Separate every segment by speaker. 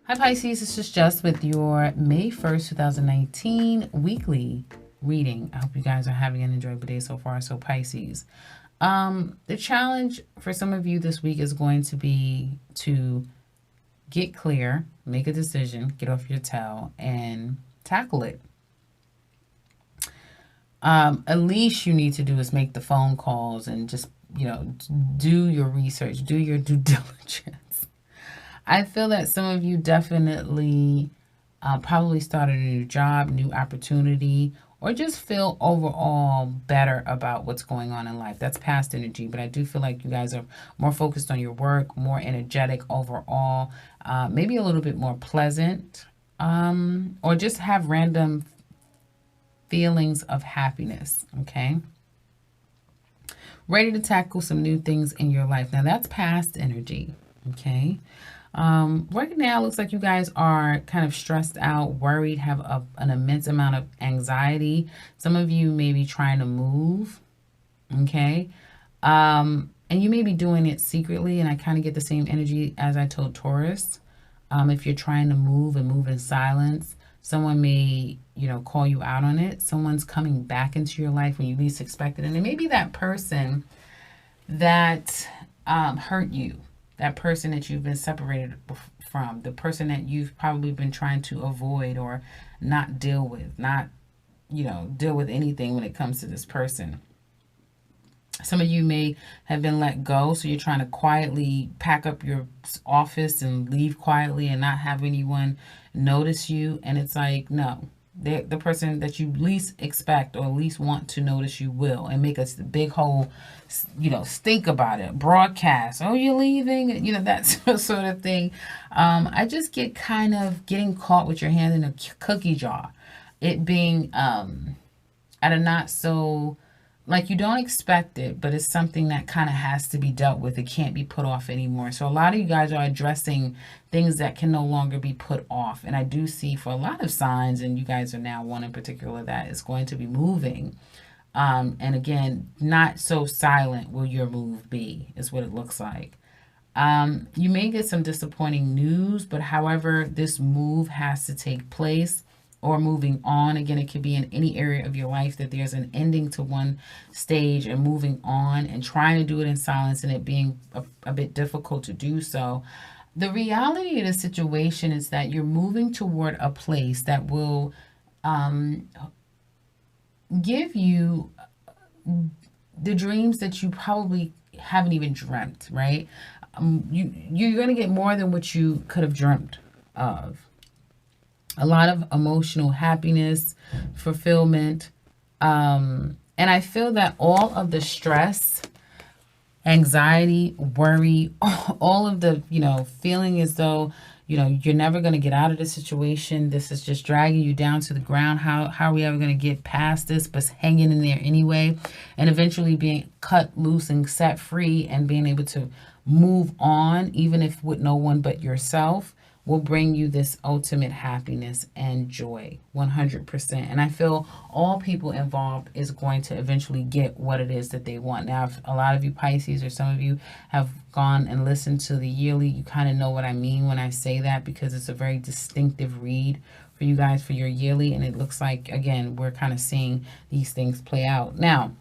Speaker 1: Hi Pisces, this is just with your May 1st, 2019 weekly reading. I hope you guys are having an enjoyable day so far. So Pisces, the challenge for some of you this week is going to be to get clear, make a decision, get off your tail, and tackle it. At least you need to do is make the phone calls and just, do your research, do your due diligence. I feel that some of you definitely probably started a new job, new opportunity, or just feel overall better about what's going on in life. That's past energy, but I do feel like you guys are more focused on your work, more energetic overall, maybe a little bit more pleasant, or just have random feelings of happiness, okay? Ready to tackle some new things in your life. Now, that's past energy, okay? Right now, it looks like you guys are kind of stressed out, worried, have an immense amount of anxiety. Some of you may be trying to move, okay? And you may be doing it secretly, and I kind of get the same energy as I told Taurus. If you're trying to move and move in silence, someone may, call you out on it. Someone's coming back into your life when you least expect it. And it may be that person that hurt you, that person that you've been separated from, the person that you've probably been trying to avoid or not deal with, not, deal with anything when it comes to this person. Some of you may have been let go, so you're trying to quietly pack up your office and leave quietly and not have anyone notice you. And it's like, no, the person that you least expect or least want to notice you will, and make a big whole, stink about it. Broadcast, oh, you're leaving, that sort of thing. I just get kind of getting caught with your hand in a cookie jar. It being at a not so, like, you don't expect it, but it's something that kind of has to be dealt with. It can't be put off anymore. So a lot of you guys are addressing things that can no longer be put off. And I do see for a lot of signs, and you guys are now one in particular that is going to be moving. And again, not so silent will your move be, is what it looks like. You may get some disappointing news, but however, this move has to take place or moving on. Again, it could be in any area of your life that there's an ending to one stage and moving on and trying to do it in silence and it being a bit difficult to do so. The reality of the situation is that you're moving toward a place that will give you the dreams that you probably haven't even dreamt, right? You're going to get more than what you could have dreamt of. A lot of emotional happiness, fulfillment. And I feel that all of the stress, anxiety, worry, all of the, feeling as though, you're never going to get out of this situation. This is just dragging you down to the ground. How are we ever going to get past this? But hanging in there anyway. And eventually being cut loose and set free and being able to move on, even if with no one but yourself, will bring you this ultimate happiness and joy, 100%. And I feel all people involved is going to eventually get what it is that they want. Now, if a lot of you Pisces or some of you have gone and listened to the yearly, you kind of know what I mean when I say that, because it's a very distinctive read for you guys for your yearly. And it looks like, again, we're kind of seeing these things play out. Now,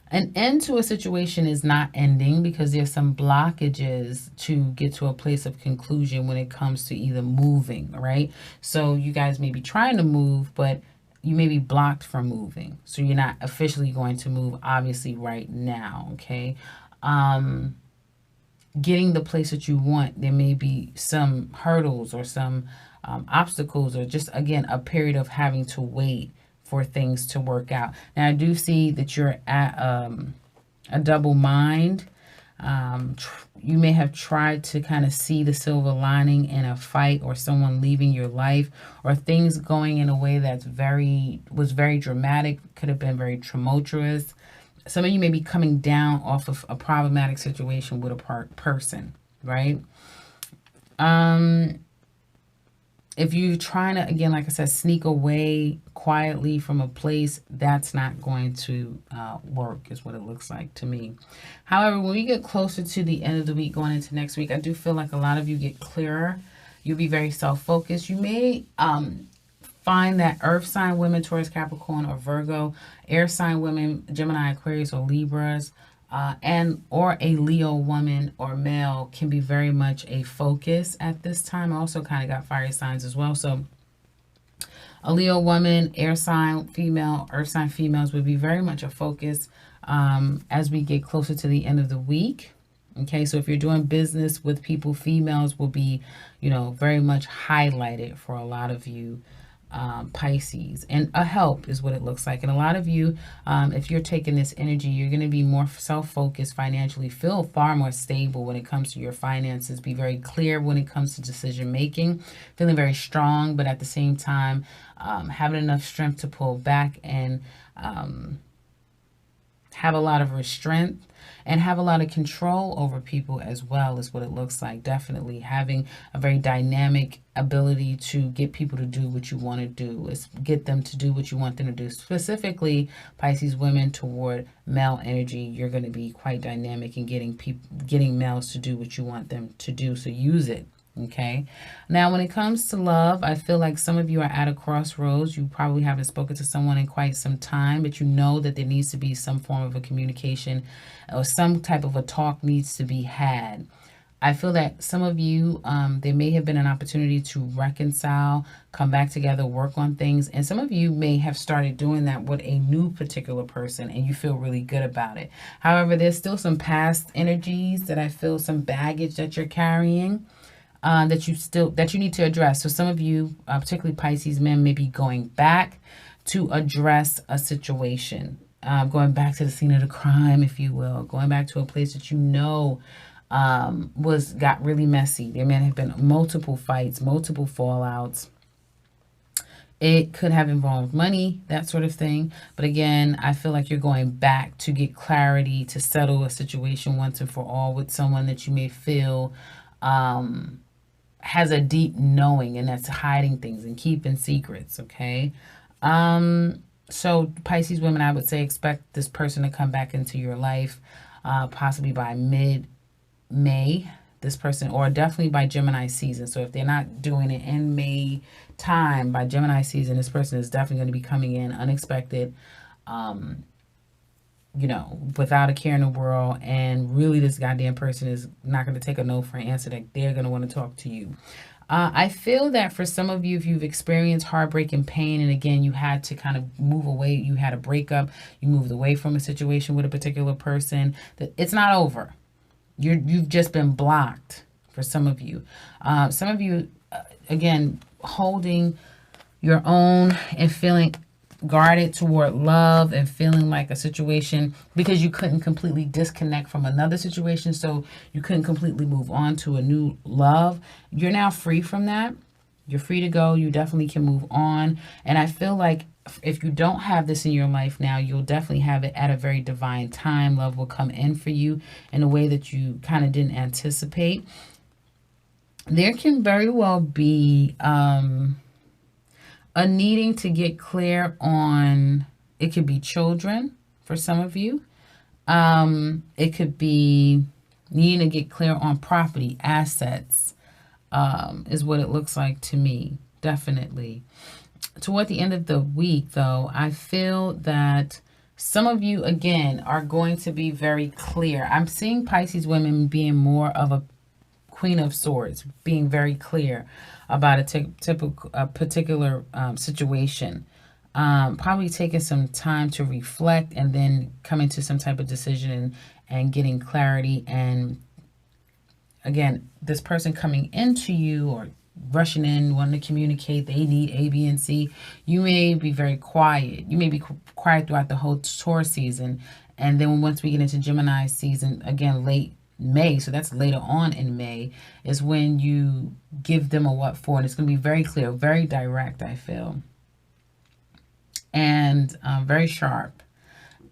Speaker 1: an end to a situation is not ending because there's some blockages to get to a place of conclusion when it comes to either moving, right? So you guys may be trying to move, but you may be blocked from moving. So you're not officially going to move, obviously, right now, okay? Getting the place that you want, there may be some hurdles or some obstacles, or just, again, a period of having to wait for things to work out. Now, I do see that you're at a double mind. You may have tried to kind of see the silver lining in a fight or someone leaving your life or things going in a way that's was very dramatic, could have been very tumultuous. Some of you may be coming down off of a problematic situation with a person, right? if you're trying to, again, like I said, sneak away quietly from a place, that's not going to work, is what it looks like to me. However, when we get closer to the end of the week, going into next week, I do feel like a lot of you get clearer. You'll be very self-focused. You may find that earth sign women, Taurus, Capricorn, or Virgo, air sign women, Gemini, Aquarius, or Libras, and or a Leo woman or male can be very much a focus at this time. I also kind of got fire signs as well. So a Leo woman, air sign female, earth sign females would be very much a focus as we get closer to the end of the week. Okay, so if you're doing business with people, females will be, very much highlighted for a lot of you. Pisces, and a help is what it looks like. And a lot of you, if you're taking this energy, you're going to be more self-focused financially, feel far more stable when it comes to your finances, be very clear when it comes to decision making, feeling very strong, but at the same time, having enough strength to pull back and have a lot of restraint and have a lot of control over people as well, is what it looks like. Definitely having a very dynamic ability to get people to do what you want to do, is get them to do what you want them to do. Specifically, Pisces women, toward male energy, you're going to be quite dynamic in getting males to do what you want them to do. So use it. Okay. Now, when it comes to love, I feel like some of you are at a crossroads. You probably haven't spoken to someone in quite some time, but you know that there needs to be some form of a communication or some type of a talk needs to be had. I feel that some of you, there may have been an opportunity to reconcile, come back together, work on things. And some of you may have started doing that with a new particular person and you feel really good about it. However, there's still some past energies that I feel, some baggage that you're carrying. That you need to address. So some of you, particularly Pisces men, may be going back to address a situation, going back to the scene of the crime, if you will, going back to a place that got really messy. There may have been multiple fights, multiple fallouts. It could have involved money, that sort of thing. But again, I feel like you're going back to get clarity, to settle a situation once and for all with someone that you may feel has a deep knowing and that's hiding things and keeping secrets, okay? So Pisces women, I would say expect this person to come back into your life possibly by mid-May, this person, or definitely by Gemini season. So if they're not doing it in May time, by Gemini season, this person is definitely going to be coming in unexpected, without a care in the world. And really, this goddamn person is not going to take a no for an answer, that they're going to want to talk to you. I feel that for some of you, if you've experienced heartbreak and pain, and again, you had to kind of move away, you had a breakup, you moved away from a situation with a particular person, that it's not over. You've just been blocked for some of you. Some of you, again, holding your own and feeling guarded toward love and feeling like a situation because you couldn't completely disconnect from another situation, so you couldn't completely move on to a new love. You're now free from that. You're free to go. You definitely can move on. And I feel like if you don't have this in your life now, you'll definitely have it at a very divine time. Love will come in for you in a way that you kind of didn't anticipate. There can very well be a needing to get clear on, it could be children for some of you. It could be needing to get clear on property, assets, is what it looks like to me, definitely. Toward the end of the week, though, I feel that some of you, again, are going to be very clear. I'm seeing Pisces women being more of a Queen of Swords, being very clear about a particular situation. Probably taking some time to reflect and then coming to some type of decision and getting clarity. And again, this person coming into you or rushing in, wanting to communicate, they need A, B, and C. You may be very quiet. You may be quiet throughout the whole Taurus season. And then once we get into Gemini season, again, late May, so that's later on in May, is when you give them a what for. And it's going to be very clear, very direct, I feel. And very sharp.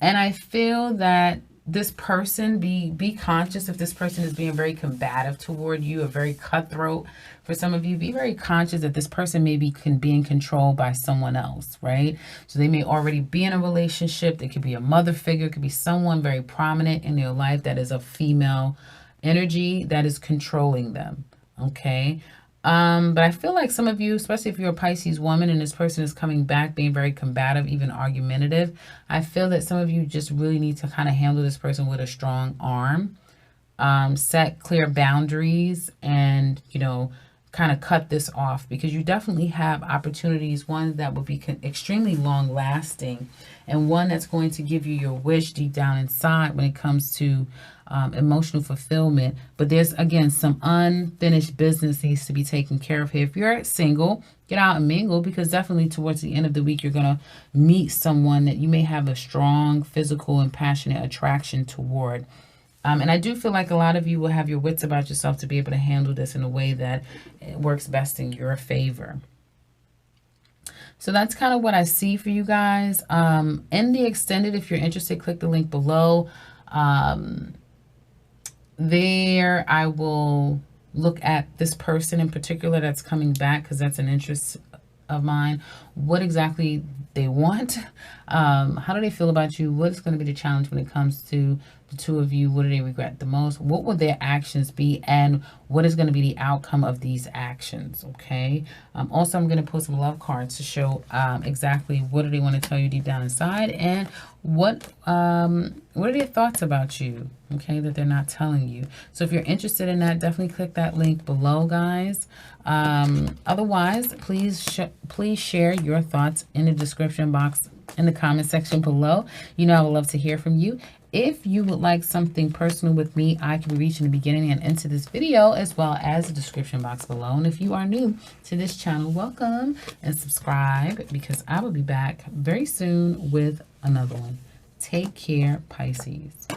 Speaker 1: And I feel that this person, be conscious if this person is being very combative toward you or very cutthroat. For some of you, be very conscious that this person may be being controlled by someone else, right? So they may already be in a relationship. It could be a mother figure. It could be someone very prominent in their life that is a female energy that is controlling them, okay? But I feel like some of you, especially if you're a Pisces woman and this person is coming back being very combative, even argumentative, I feel that some of you just really need to kind of handle this person with a strong arm, set clear boundaries, and, you know, kind of cut this off, because you definitely have opportunities, one that will be extremely long lasting and one that's going to give you your wish deep down inside when it comes to emotional fulfillment. But there's, again, some unfinished business needs to be taken care of here. If you're single, get out and mingle, because definitely towards the end of the week, you're going to meet someone that you may have a strong physical and passionate attraction toward. And I do feel like a lot of you will have your wits about yourself to be able to handle this in a way that works best in your favor. So that's kind of what I see for you guys. In the extended, if you're interested, click the link below. There I will look at this person in particular that's coming back, because that's an interest of mine. What exactly they want, how do they feel about you, what's going to be the challenge when it comes to the two of you, what do they regret the most, what will their actions be, and what is going to be the outcome of these actions, okay? Also, I'm going to pull some love cards to show exactly what do they want to tell you deep down inside, and what are their thoughts about you, okay, that they're not telling you. So if you're interested in that, definitely click that link below, guys. Otherwise, please share your thoughts in the description box, in the comment section below. You know I would love to hear from you. If you would like something personal with me, I can be reached in the beginning and into this video, as well as the description box below. And if you are new to this channel, welcome and subscribe, because I will be back very soon with another one. Take care, Pisces.